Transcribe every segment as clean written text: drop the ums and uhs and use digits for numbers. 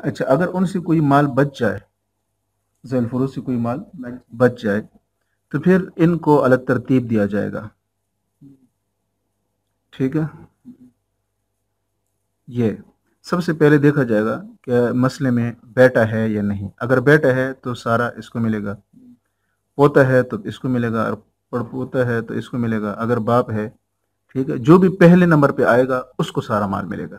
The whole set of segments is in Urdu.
اچھا اگر ان سے کوئی مال بچ جائے، ذیل فروض سے کوئی مال بچ جائے تو پھر ان کو الگ ترتیب دیا جائے گا، ٹھیک ہے؟ یہ سب سے پہلے دیکھا جائے گا کہ مسئلے میں بیٹا ہے یا نہیں. اگر بیٹا ہے تو سارا اس کو ملے گا، پوتا ہے تو اس کو ملے گا، اور پڑپوتا ہے تو اس کو ملے گا. اگر باپ ہے، ٹھیک ہے، جو بھی پہلے نمبر پہ آئے گا اس کو سارا مال ملے گا.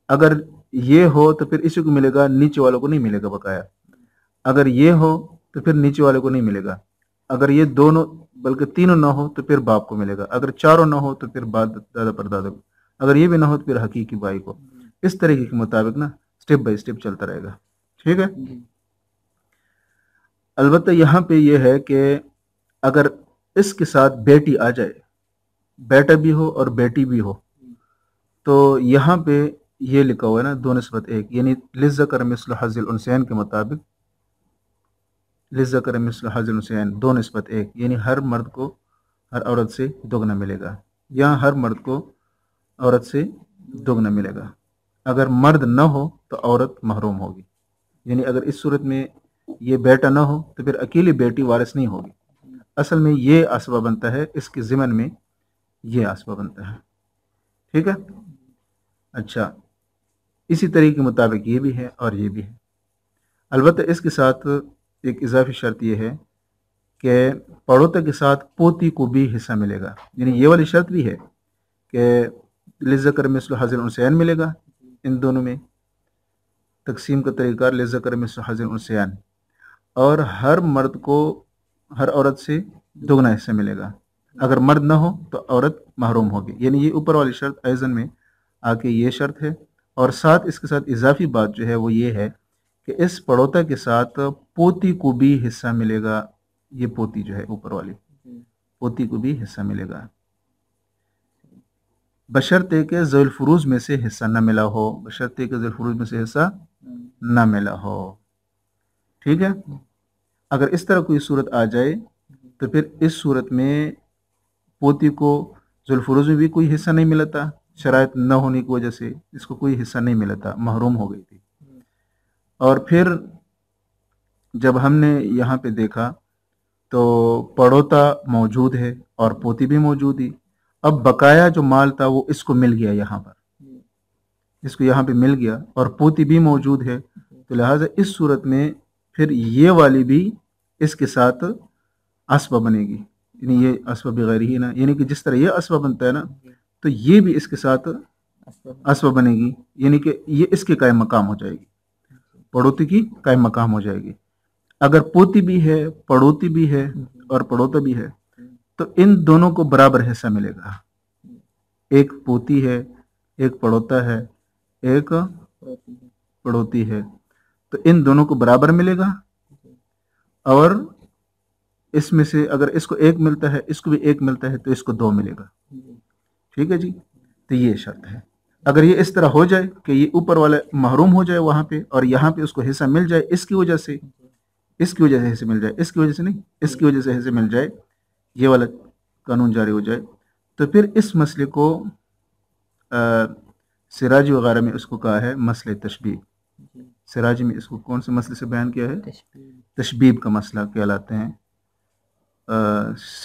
اگر یہ ہو تو پھر اسی کو ملے گا، نیچے والوں کو نہیں ملے گا بقایا. اگر یہ ہو تو پھر نیچے والے کو نہیں ملے گا. اگر یہ دونوں بلکہ تینوں نہ ہو تو پھر باپ کو ملے گا. اگر چاروں نہ ہو تو پھر دادا پر دادا کو. اگر یہ بھی نہ ہو تو پھر حقیقی بھائی کو. اس طریقے کے مطابق نا سٹیپ بائی سٹیپ چلتا رہے گا، ٹھیک ہے. البتہ یہاں پہ یہ ہے کہ اگر اس کے ساتھ بیٹی آ جائے، بیٹا بھی ہو اور بیٹی بھی ہو، تو یہاں پہ یہ لکھا ہوا ہے نا 2:1، یعنی للذکر مثل حظ الانثیین کے مطابق للذکر مثل حظ الانثیین 2:1، یعنی ہر مرد کو ہر عورت سے دوگنا ملے گا. یہاں ہر مرد کو عورت سے دوگنا ملے گا. اگر مرد نہ ہو تو عورت محروم ہوگی. یعنی اگر اس صورت میں یہ بیٹا نہ ہو تو پھر اکیلی بیٹی وارث نہیں ہوگی. اصل میں یہ اسبہ بنتا ہے، اس کے ضمن میں یہ اسبہ بنتا ہے، ٹھیک ہے. اچھا اسی طریقے کے مطابق یہ بھی ہے اور یہ بھی ہے. البتہ اس کے ساتھ ایک اضافی شرط یہ ہے کہ پڑوتا کے ساتھ پوتی کو بھی حصہ ملے گا. یعنی یہ والی شرط بھی ہے کہ للذکر مثل حظ الانثیین ملے گا. ان دونوں میں تقسیم کا طریقہ للذکر مثل حظ الانثیین، اور ہر مرد کو ہر عورت سے دوگنا حصہ ملے گا. اگر مرد نہ ہو تو عورت محروم ہوگی. یعنی یہ اوپر والی شرط ایزن میں آ کے یہ شرط ہے. اور ساتھ اس کے ساتھ اضافی بات جو ہے وہ یہ ہے کہ اس پڑوتا کے ساتھ پوتی کو بھی حصہ ملے گا. یہ پوتی جو ہے اوپر والی پوتی کو بھی حصہ ملے گا، بشرطے کہ ذوی الفروض میں سے حصہ نہ ملا ہو. بشرطے کہ ذوی الفروض میں سے حصہ نہ ملا ہو، ٹھیک ہے. اگر اس طرح کوئی صورت آ جائے تو پھر اس صورت میں پوتی کو ذوی الفروض میں بھی کوئی حصہ نہیں ملا تھا، شرائط نہ ہونے کی وجہ سے اس کو کوئی حصہ نہیں ملا تھا، محروم ہو گئی تھی. اور پھر جب ہم نے یہاں پہ دیکھا تو پڑوتا موجود ہے اور پوتی بھی موجود ہی. اب بقایا جو مال تھا وہ اس کو مل گیا، یہاں پر اس کو یہاں پہ مل گیا، اور پوتی بھی موجود ہے. تو لہٰذا اس صورت میں پھر یہ والی بھی اس کے ساتھ اسبہ بنے گی. یعنی یہ اسبہ بغیر ہی نا، یعنی کہ جس طرح یہ اسبہ بنتا ہے نا تو یہ بھی اس کے ساتھ اسبہ بنے گی. یعنی کہ یہ اس کے قائم مقام ہو جائے گی، پڑوتی کی قائم مقام ہو جائے گی. اگر پوتی بھی ہے، پڑوتی بھی ہے اور پڑوتا بھی ہے تو ان دونوں کو برابر حصہ ملے گا. ایک پوتی ہے، ایک پڑوتا ہے، ایک پڑوتی ہے، تو ان دونوں کو برابر ملے گا. اور اس میں سے اگر اس کو ایک ملتا ہے، اس کو بھی ایک ملتا ہے، تو اس کو 2 ملے گا. ٹھیک ہے جی. تو یہ شرط ہے. اگر یہ اس طرح ہو جائے کہ یہ اوپر والا محروم ہو جائے وہاں پہ اور یہاں پہ اس کو حصہ مل جائے، اس کی وجہ سے حصہ مل جائے، اس کی وجہ سے نہیں، اس کی وجہ سے حصہ مل جائے، یہ والا قانون جاری ہو جائے، تو پھر اس مسئلے کو سراجی وغیرہ میں اس کو کہا ہے مسئلہ تشبیب. سراجی میں اس کو کون سے مسئلے سے بیان کیا ہے؟ تشبیب کا مسئلہ کہلاتے ہیں.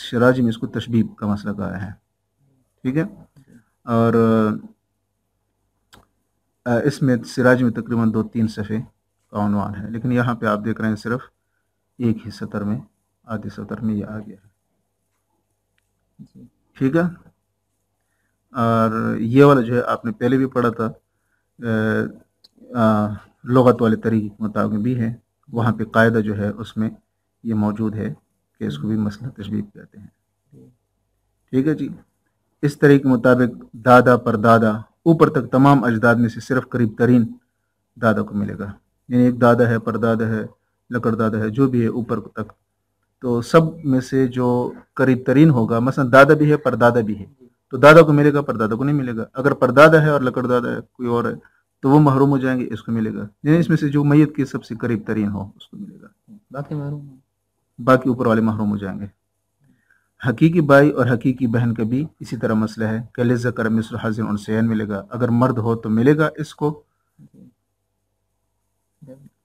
سراجی میں اس کو تشبیب کا مسئلہ کہا ہے، ٹھیک ہے. اور اس میں سراج میں تقریباً 2-3 صفحے کا عنوان ہے، لیکن یہاں پہ آپ دیکھ رہے ہیں صرف ایک ہی سطر میں، آدھی سطر میں یہ آ گیا ہے، ٹھیک ہے. اور یہ والا جو ہے آپ نے پہلے بھی پڑھا تھا، لغت والے طریقے کے مطابق بھی ہے. وہاں پہ قاعدہ جو ہے اس میں یہ موجود ہے کہ اس کو بھی مسئلہ تشبیب کہتے ہیں، ٹھیک ہے جی. اس طریقے کے مطابق دادا پر دادا اوپر تک تمام اجداد میں سے صرف قریب ترین دادا کو ملے گا. یعنی ایک دادا ہے، پردادا ہے، لکڑ دادا ہے، جو بھی ہے اوپر تک، تو سب میں سے جو قریب ترین ہوگا، مثلا دادا بھی ہے، پردادا بھی ہے، تو دادا کو ملے گا، پردادا کو نہیں ملے گا. اگر پردادا ہے اور لکڑ دادا ہے کوئی اور ہے تو وہ محروم ہو جائیں گے، اس کو ملے گا. یعنی اس میں سے جو میت کے سب سے قریب ترین ہو اس کو ملے گا، باقی اوپر والے محروم ہو جائیں گے. حقیقی بھائی اور حقیقی بہن کا بھی اسی طرح مسئلہ ہے کہ للذکر مثل حظ الانثیین ملے گا. اگر مرد ہو تو ملے گا اس کو،